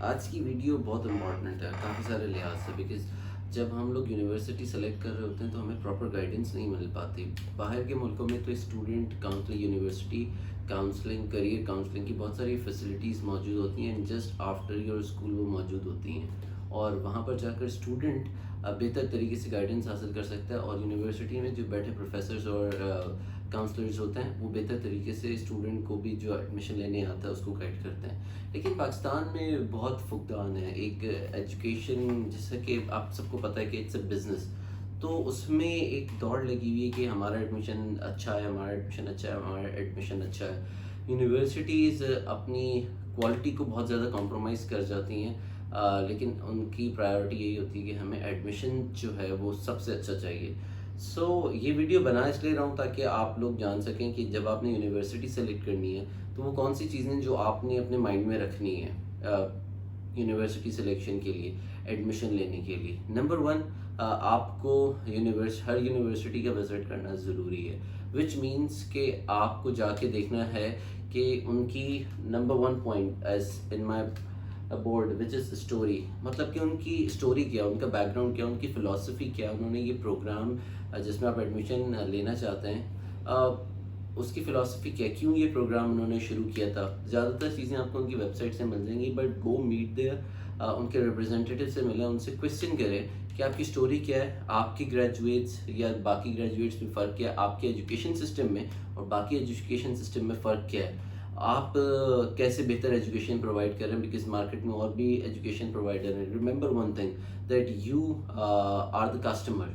آج کی ویڈیو بہت امپورٹنٹ ہے کافی سارے لحاظ سے، بیکاز جب ہم لوگ یونیورسٹی سلیکٹ کر رہے ہوتے ہیں تو ہمیں پراپر گائیڈنس نہیں مل پاتی. باہر کے ملکوں میں تو student counselling, university counselling, career counselling کی بہت ساری فیسلٹیز موجود ہوتی ہیں، جسٹ آفٹر یور اسکول وہ موجود ہوتی ہیں، اور وہاں پر جا کر اسٹوڈنٹ بہتر طریقے سے گائیڈنس حاصل کر سکتا ہے، اور یونیورسٹی میں جو بیٹھے پروفیسرز اور کاؤنسلرز ہوتے ہیں وہ بہتر طریقے سے اسٹوڈنٹ کو بھی جو ایڈمیشن لینے آتا ہے اس کو گائڈ کرتے ہیں. لیکن پاکستان میں بہت فقدان ہے. ایک ایجوکیشن جیسا کہ آپ سب کو پتہ ہے کہ اٹس اے بزنس، تو اس میں ایک دوڑ لگی ہوئی ہے کہ ہمارا ایڈمیشن اچھا ہے، ہمارا ایڈمیشن اچھا ہے، ہمارا ایڈمیشن اچھا ہے. یونیورسٹیز اپنی کوالٹی کو بہت زیادہ کمپرومائز کر جاتی ہیں، لیکن ان کی پرائیورٹی یہی ہوتی ہے کہ ہمیں ایڈمیشن جو ہے وہ سب سے اچھا چاہیے. سو یہ ویڈیو بنا اس لیے رہا ہوں تاکہ آپ لوگ جان سکیں کہ جب آپ نے یونیورسٹی سلیکٹ کرنی ہے تو وہ کون سی چیزیں جو آپ نے اپنے مائنڈ میں رکھنی ہے یونیورسٹی سلیکشن کے لیے، ایڈمیشن لینے کے لیے. نمبر ون، آپ کو ہر یونیورسٹی کا وزٹ کرنا ضروری ہے، وچ مینس کہ آپ کو جا کے دیکھنا ہے کہ ان کی نمبر ون پوائنٹ ایز ان مائی بورڈ وچ از اسٹوری، مطلب کہ ان کی اسٹوری کیا، ان کا بیک گراؤنڈ کیا، ان کی فلاسفی کیا، انہوں نے یہ پروگرام جس میں آپ ایڈمیشن لینا چاہتے ہیں اس کی فلاسفی کیا، کیوں یہ پروگرام انہوں نے شروع کیا تھا. زیادہ تر چیزیں آپ کو ان کی ویب سائٹ سے مل جائیں گی، بٹ گو میٹ دیئر، ان کے ریپرزینٹیو سے ملیں، ان سے کویشچن کریں کہ آپ کی اسٹوری کیا ہے، آپ کی گریجویٹس یا باقی گریجویٹس میں فرق کیا ہے، آپ کے ایجوکیشن سسٹم میں اور باقی ایجوکیشن سسٹم میں فرق کیا ہے، آپ کیسے بہتر ایجوکیشن پرووائڈ کر رہے ہیں، بیکاز مارکیٹ میں اور بھی ایجوکیشن پرووائڈر ہیں. Remember one thing that you are the customer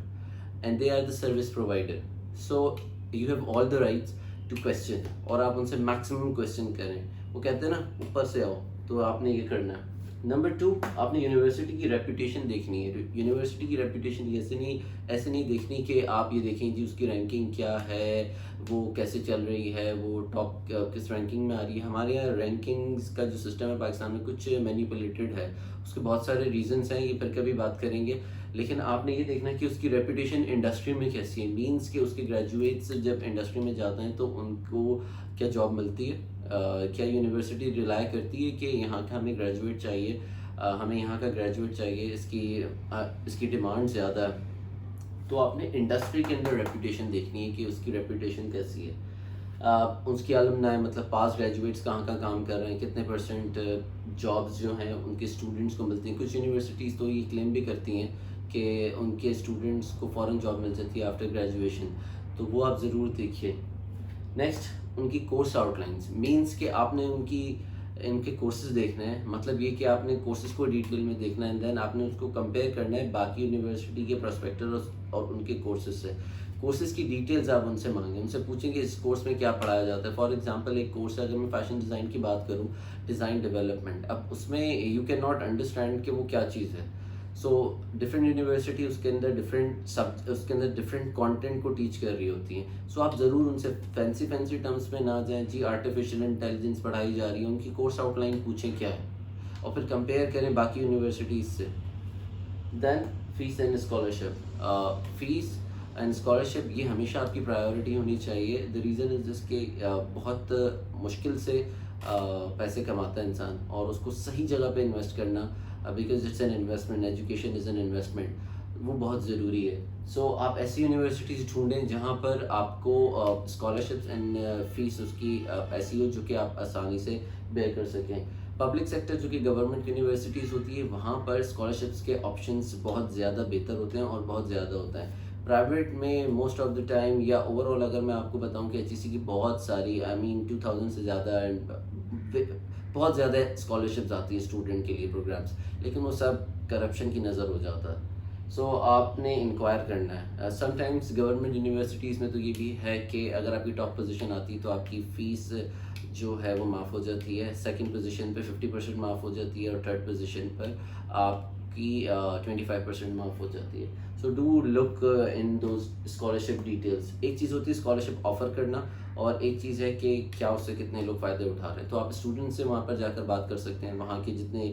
and they are the service provider. So you have all the rights to question, اور آپ ان سے میکسیمم کویشچن کریں. وہ کہتے ہیں نا اوپر سے آؤ، تو آپ نے یہ کرنا ہے. نمبر ٹو، آپ نے یونیورسٹی کی ریپوٹیشن دیکھنی ہے. یونیورسٹی کی ریپوٹیشن ایسے نہیں دیکھنی کہ آپ یہ دیکھیں جی اس کی رینکنگ کیا ہے، وہ کیسے چل رہی ہے، وہ ٹاپ کس رینکنگ میں آ رہی ہے. ہمارے یہاں رینکنگز کا جو سسٹم ہے پاکستان میں کچھ مینیپولیٹڈ ہے، اس کے بہت سارے ریزنس ہیں، یہ پھر کبھی بات کریں گے. لیکن آپ نے یہ دیکھنا ہے کہ اس کی ریپوٹیشن انڈسٹری میں کیسی ہے، مینس کہ اس کے گریجویٹس جب انڈسٹری میں جاتے ہیں تو ان کو کیا جاب ملتی ہے، کیا یونیورسٹی ریلائی کرتی ہے کہ یہاں کا ہمیں گریجویٹ چاہیے، ہمیں یہاں کا گریجویٹ چاہیے، اس کی ڈیمانڈ زیادہ ہے. تو آپ نے انڈسٹری کے اندر ریپوٹیشن دیکھنی ہے کہ اس کی ریپوٹیشن کیسی ہے. اس کی الومنائی مطلب پاس گریجویٹس کہاں کا کام کر رہے ہیں، کتنے پرسنٹ جابس جو ہیں ان کے اسٹوڈنٹس کو ملتی ہیں. کچھ یونیورسٹیز تو یہ کلیم بھی کرتی ہیں کہ ان کے اسٹوڈنٹس کو فوراً جاب مل جاتی ہے آفٹر گریجویشن، تو وہ آپ ضرور دیکھیے. نیکسٹ، ان کی کورس آؤٹ لائنس، مینس کہ آپ نے ان کے کورسز دیکھنے ہیں، مطلب یہ کہ آپ نے کورسز کو ڈیٹیل میں دیکھنا ہے، دین آپ نے اس کو کمپیئر کرنا ہے باقی یونیورسٹی کے پراسپیکٹرز اور ان کے کورسز سے. کورسز کی ڈیٹیلز آپ ان سے مانگیں، ان سے پوچھیں کہ اس کورس میں کیا پڑھایا جاتا ہے. فار ایگزامپل ایک کورس ہے، اگر میں فیشن ڈیزائن کی بات کروں، ڈیزائن ڈیولپمنٹ، اب اس میں یو کین ناٹ انڈرسٹینڈ کہ وہ کیا چیز ہے. سو ڈفرینٹ یونیورسٹی اس کے اندر ڈفرینٹ کانٹینٹ کو ٹیچ کر رہی ہوتی ہیں. سو آپ ضرور ان سے فینسی ٹرمس میں نہ جائیں جی آرٹیفیشیل انٹیلیجنس پڑھائی جا رہی ہے، ان کی کورس آؤٹ لائن پوچھیں کیا ہے، اور پھر کمپیئر کریں باقی یونیورسٹیز سے. Then fees and scholarship, fees and scholarship یہ ہمیشہ آپ کی پرائیورٹی ہونی چاہیے. دا ریزن از جس کہ بہت مشکل سے پیسے کماتا ہے انسان، اور اس کو صحیح جگہ پہ انویسٹ کرنا، because it's an investment, education is an investment, وہ بہت ضروری ہے. سو آپ ایسی یونیورسٹیز ڈھونڈیں جہاں پر آپ کو اسکالرشپس اینڈ فیس اس کی ایسی ہو جو کہ آپ آسانی سے بیئر کر سکیں. پبلک سیکٹر جو کہ گورنمنٹ یونیورسٹیز ہوتی ہے، وہاں پر اسکالرشپس کے آپشنس بہت زیادہ بہتر ہوتے ہیں اور بہت زیادہ ہوتا ہے. پرائیویٹ میں موسٹ آف دا ٹائم، یا اوور آل اگر میں آپ کو بتاؤں کہ ایچ ای سی کی بہت ساری 2000 سے زیادہ بہت زیادہ اسکالرشپس آتی ہیں اسٹوڈنٹ کے لیے پروگرامس، لیکن وہ سب کرپشن کی نظر ہو جاتا ہے. سو آپ نے انکوائر کرنا ہے. سم ٹائمس گورنمنٹ یونیورسٹیز میں تو یہ بھی ہے کہ اگر آپ کی ٹاپ پوزیشن آتی ہے تو آپ کی فیس جو ہے وہ معاف ہو جاتی ہے. سیکنڈ پوزیشن پہ 50% معاف ہو جاتی ہے، اور تھرڈ پوزیشن پر آپ کی 25% معاف ہو جاتی ہے. So do look in those scholarship details. ایک چیز ہوتی ہے اسکالرشپ آفر کرنا، اور ایک چیز ہے کہ کیا اس سے کتنے لوگ فائدے اٹھا رہے ہیں. تو آپ اسٹوڈنٹ سے وہاں پر جا کر بات کر سکتے ہیں، وہاں کے جتنے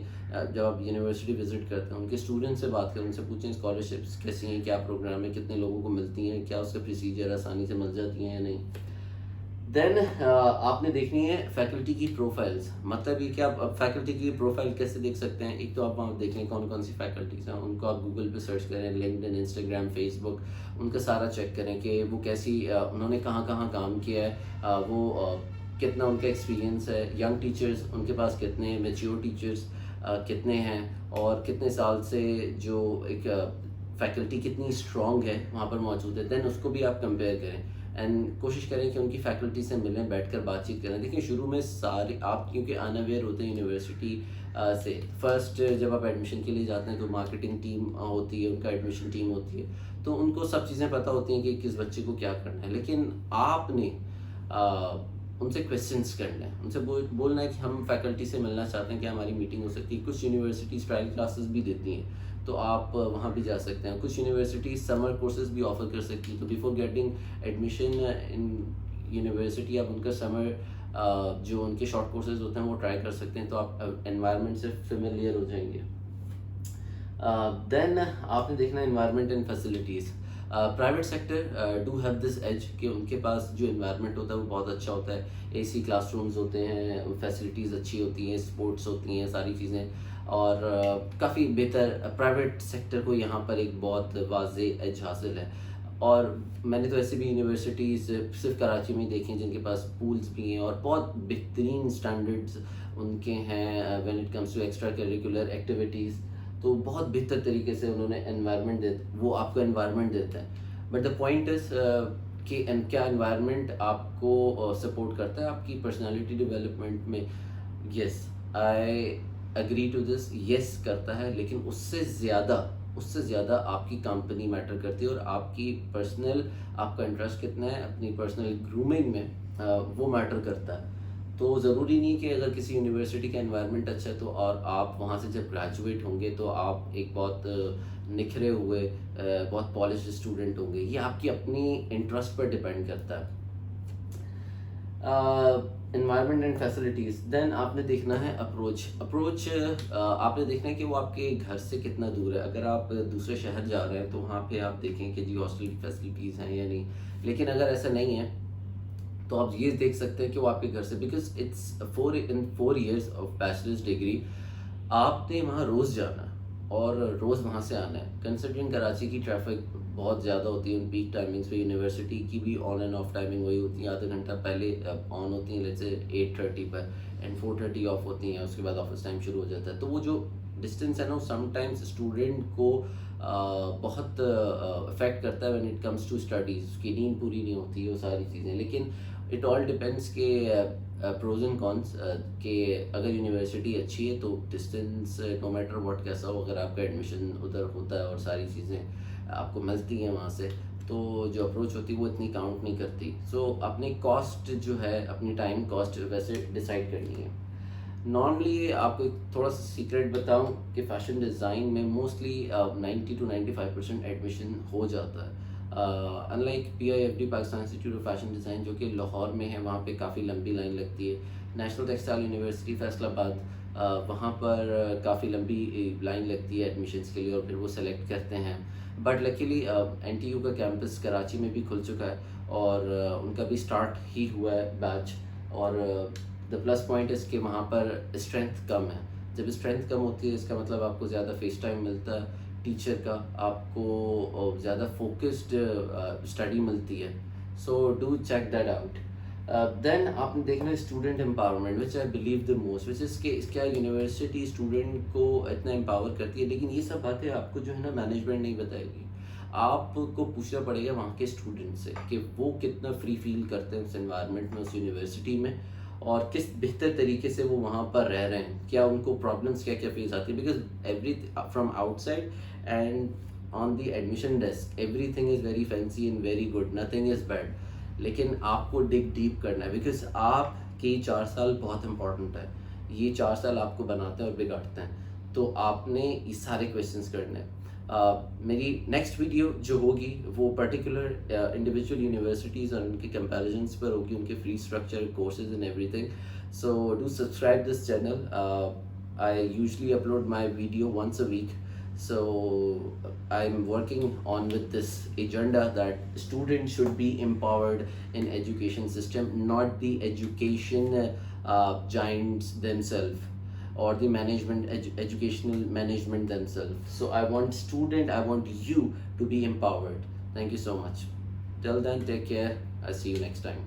جب آپ یونیورسٹی وزٹ کرتے ہیں ان کے اسٹوڈنٹ سے بات کریں، ان سے پوچھیں اسکالرشپس کیسی ہیں، کیا پروگرام ہے، کتنے لوگوں کو ملتی ہیں، کیا اس کا پروسیجر آسانی سے مل جاتی ہیں یا نہیں. دین آپ نے دیکھنی ہے فیکلٹی کی پروفائلز. مطلب یہ کہ آپ اب فیکلٹی کی پروفائل کیسے دیکھ سکتے ہیں؟ ایک تو آپ وہاں دیکھ لیں کون کون سی فیکلٹیز ہیں، ان کو آپ گوگل پہ سرچ کریں، لنکڈ ان، انسٹاگرام، فیس بک، ان کا سارا چیک کریں کہ وہ کیسی انہوں نے کہاں کہاں کام کیا ہے، وہ کتنا ان کا ایکسپیرینس ہے. ینگ ٹیچرز ان کے پاس کتنے ہیں، میچیور ٹیچرز کتنے ہیں، اور کتنے سال سے جو ایک فیکلٹی کتنی اسٹرانگ ہے وہاں پر موجود ہے. دین اس کو بھی آپ کمپیئر کریں اینڈ کوشش کریں کہ ان کی فیکلٹی سے ملیں، بیٹھ کر بات چیت کریں. دیکھیں شروع میں سارے آپ کیونکہ انویئر ہوتے ہیں یونیورسٹی سے، فرسٹ جب آپ ایڈمیشن کے لیے جاتے ہیں تو مارکیٹنگ ٹیم ہوتی ہے، ان کا ایڈمیشن ٹیم ہوتی ہے، تو ان کو سب چیزیں پتہ ہوتی ہیں کہ کس بچے کو کیا کرنا ہے. لیکن آپ نے ان سے کویسچنس کرنا ہے، ان سے بولنا ہے کہ ہم فیکلٹی سے ملنا چاہتے ہیں کہ ہماری میٹنگ ہو سکتی ہے. کچھ یونیورسٹیز ٹرائل کلاسز بھی دیتی ہیں تو آپ وہاں بھی جا سکتے ہیں. کچھ یونیورسٹیز سمر کورسز بھی آفر کر سکتی ہیں، تو before getting admission in university آپ ان کا سمر جو ان کے شارٹ کورسز ہوتے ہیں وہ ٹرائی کر سکتے ہیں، تو آپ انوائرمنٹ سے فیملیئر ہو جائیں گے. دین آپ نے دیکھنا ہے environment and facilities. Private sector do have this edge کہ ان کے پاس جو انوائرمنٹ ہوتا ہے وہ بہت اچھا ہوتا ہے. اے سی کلاس رومز ہوتے ہیں، فیسلٹیز اچھی ہوتی ہیں، اسپورٹس ہوتی ہیں، ساری چیزیں، اور کافی بہتر. پرائیویٹ سیکٹر کو یہاں پر ایک بہت واضح ایج حاصل ہے. اور میں نے تو ایسے بھی یونیورسٹیز صرف کراچی میں دیکھی ہیں جن کے پاس پولز بھی ہیں اور بہت بہترین اسٹینڈرڈز ان کے ہیں when it comes to extracurricular activities. تو بہت بہتر طریقے سے انہوں نے انوائرمنٹ وہ آپ کو انوائرمنٹ دیتا ہے. بٹ دا پوائنٹ از کہ کیا انوائرمنٹ آپ کو سپورٹ کرتا ہے آپ کی پرسنالٹی ڈیولپمنٹ میں؟ یس، آئی اگری ٹو دس، یس کرتا ہے، لیکن اس سے زیادہ آپ کی کمپنی میٹر کرتی ہے، اور آپ کی پرسنل، آپ کا انٹرسٹ کتنا ہے اپنی پرسنل گرومنگ میں، وہ میٹر کرتا ہے. تو ضروری نہیں کہ اگر کسی یونیورسٹی کا انوائرمنٹ اچھا ہے تو اور آپ وہاں سے جب گریجویٹ ہوں گے تو آپ ایک بہت نکھرے ہوئے بہت پالشڈ اسٹوڈنٹ ہوں گے. یہ آپ کی اپنی انٹرسٹ پر ڈپینڈ کرتا ہے. Environment and facilities. دین آپ نے دیکھنا ہے اپروچ آپ نے دیکھنا ہے کہ وہ آپ کے گھر سے کتنا دور ہے. اگر آپ دوسرے شہر جا رہے ہیں تو وہاں پہ آپ دیکھیں کہ جی ہاسٹل کی فیسلٹیز ہیں یا نہیں. لیکن اگر ایسا نہیں ہے تو آپ یہ دیکھ سکتے ہیں کہ وہ آپ کے گھر سے، because it's 4 years of bachelor's degree, آپ نے وہاں روز جانا ہے اور روز وہاں سے آنا ہے. کنسیڈرنگ کراچی کی ٹریفک بہت زیادہ ہوتی ہے ان پیک ٹائمنگس پہ. یونیورسٹی کی بھی آن اینڈ آف ٹائمنگ وہی ہوتی ہیں، آدھا گھنٹہ پہلے آن ہوتی ہیں let's say 8:30 per and 4:30 of ہوتی ہیں، اس کے بعد آفس ٹائم شروع ہو جاتا ہے. تو وہ جو ڈسٹینس ہے نا، سم ٹائمس اسٹوڈنٹ کو بہت افیکٹ کرتا ہے when it comes to studies. اس کی نیند پوری نہیں ہوتی ہے، وہ ساری چیزیں. لیکن اٹ آل ڈپینڈس کہ پروز اینڈ کونس، کہ اگر یونیورسٹی اچھی ہے تو ڈسٹینس نو میٹر واٹ کیسا ہو، اگر آپ کا ایڈمیشن ادھر ہوتا ہے اور ساری چیزیں آپ کو ملتی ہیں وہاں سے، تو جو اپروچ ہوتی ہے وہ اتنی کاؤنٹ نہیں کرتی. سو اپنی کاسٹ جو ہے، اپنی ٹائم کاسٹ ویسے ڈیسائیڈ کرنی ہے. نارملی آپ کو تھوڑا سا سیکریٹ بتاؤں کہ فیشن ڈیزائن میں موسٹلی 90 to 95% ایڈمیشن ہو جاتا ہے. In like PIFD Pakistan institute of fashion design جو کہ لاہور میں ہے، وہاں پہ کافی لمبی لائن لگتی ہے. نیشنل ٹیکسٹائل یونیورسٹی فیصل آباد، وہاں پر کافی لمبی لائن لگتی ہے ایڈمیشنس کے لیے، اور پھر وہ سلیکٹ کرتے ہیں. بٹ لکیلی NTU کا کیمپس کراچی میں بھی کھل چکا ہے اور ان کا بھی اسٹارٹ ہی ہوا ہے بیچ. اور دا پلس پوائنٹ اس کہ وہاں پر اسٹرینتھ کم ہے. جب اسٹرینتھ کم ہوتی ہے اس کا مطلب آپ کو زیادہ فیس ٹائم ملتا ہے ٹیچر کا، آپ کو زیادہ فوکسڈ اسٹڈی ملتی ہے. So do check that out. Then آپ نے دیکھنا ہے student empowerment, which I believe the most, which is کہ کیا یونیورسٹی اسٹوڈنٹ کو اتنا امپاور کرتی ہے. لیکن یہ سب باتیں آپ کو جو ہے نا مینجمنٹ نہیں بتائے گی. آپ کو پوچھنا پڑے گا وہاں کے اسٹوڈنٹ سے کہ وہ کتنا فری فیل کرتے ہیں اس انوائرمنٹ میں، اس یونیورسٹی میں، اور کس بہتر طریقے سے وہ وہاں پر رہ رہے ہیں. کیا ان کو پرابلمس کیا کیا فیس آتی ہے، because every from outside and on the admission desk everything is very fancy and very good, nothing is bad. لیکن آپ کو ڈگ ڈیپ کرنا ہے، بیکاز آپ کی 4 سال بہت امپورٹنٹ ہے. یہ 4 سال آپ کو بناتے ہیں اور بگاڑتے ہیں. تو آپ نے یہ سارے کویشچنس کرنے ہیں. میری نیکسٹ ویڈیو جو ہوگی وہ پرٹیکولر انڈیویجول یونیورسٹیز اور ان کے کمپیریزنس پر ہوگی، ان کے free structure, courses and every thing. So do subscribe this channel. I usually upload my video once a week. So I'm working on with this agenda that students should be empowered in education system, not the education giants themselves or the educational management themselves. So I want student, I want you to be empowered. Thank you so much. Till then, take care. I'll see you next time.